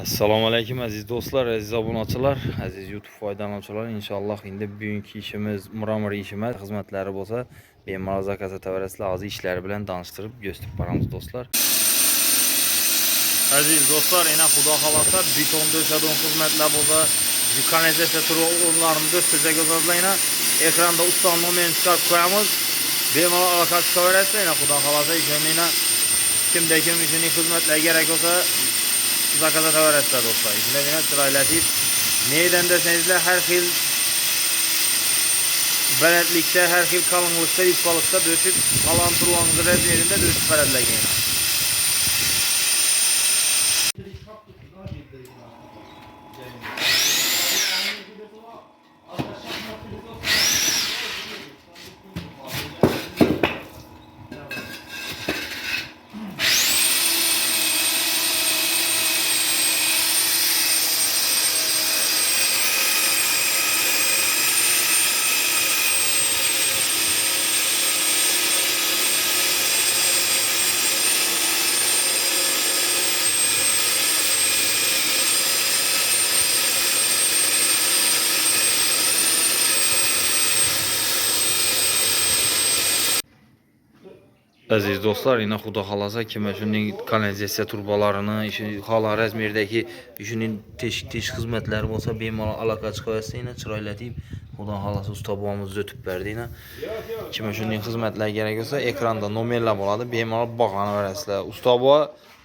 Assalomu alaykum aziz do'stlar, aziz obunachilar, aziz YouTube foydalanuvchilar. Inshaalloh endi bugungi ishimiz muramir ishimiz xizmatlari bo'lsa, bemalol zakaz etaverasizlar. Hozir ishlari bilan tanishtirib ko'rsatib boramiz do'stlar. Aziz do'stlar, yana xudo xolasa beton döşadigan xizmatlar bo'lsa, kanalizatsiya turg'unlarini döştecek o'zingizlarga ekranda ustaning nomerini chiqarib qo'yamiz. Bemalol aloqa qilaverasizlar. Yana xudo xolasa ishimizga kimda kim uchun xizmatlar kerak bo'lsa zakaz etaverasizlar do'stlar. Shunday chiroylatib neydan desangizlar har xil balandlikda, har xil qalinlikda, yupqalikda döşüp qalan turgangiz razmerinde döşüp beradilar. Aziz dostlar, yine xudo xolasa kim shuning kanalizatsiya turbalarını, hala razmerdagi shuning teshik xizmatlari bo'lsa, bemalol aloqa chiqaversa, yine chiroylatib xudo xolasa usta bobomiz o'tib berdi. Yine kim shuning xizmatlar kerak bo'lsa, ekranda nomerlar bo'ladi, bemalol bog'lanaverasizlar. Usta bobo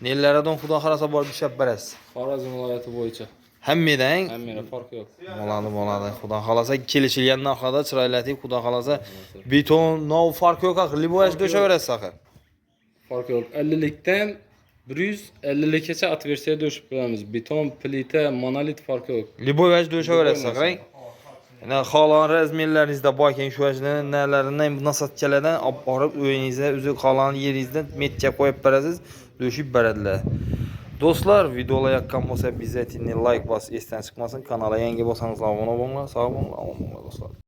nelardan xudo xolasa borib ishlab berasiz? Xorazm viloyati bo'yicha. Hammadan Farqi yo'q. Bo'ladi. Xudo xolasa kelishilgan narxda chiroylatib, xudo xolasa beton, nov farqi yo'q, liboyaj döşaverasiz axir. Farqi yo'q. 50likdan 150likgacha atversiya döşüp beramiz. Beton, plita, monolit farqi yo'q. Liboyaj döşaverasiz axir. Yani qalan razmerlaringizda bor ekan, shu vajdan nalaridan nasatchalardan olib borib uyingizda o'zi qalan yeringizdan metkab qo'yib berasiz, döşüp beradilar. Do'stlar, videolar yoqqan bo'lsa, bizga like bosib, esdan chiqmasin. Kanalga yangi bo'lsangiz obuna bo'linglar. Sog' bo'linglar, omon bo'linglar do'stlar.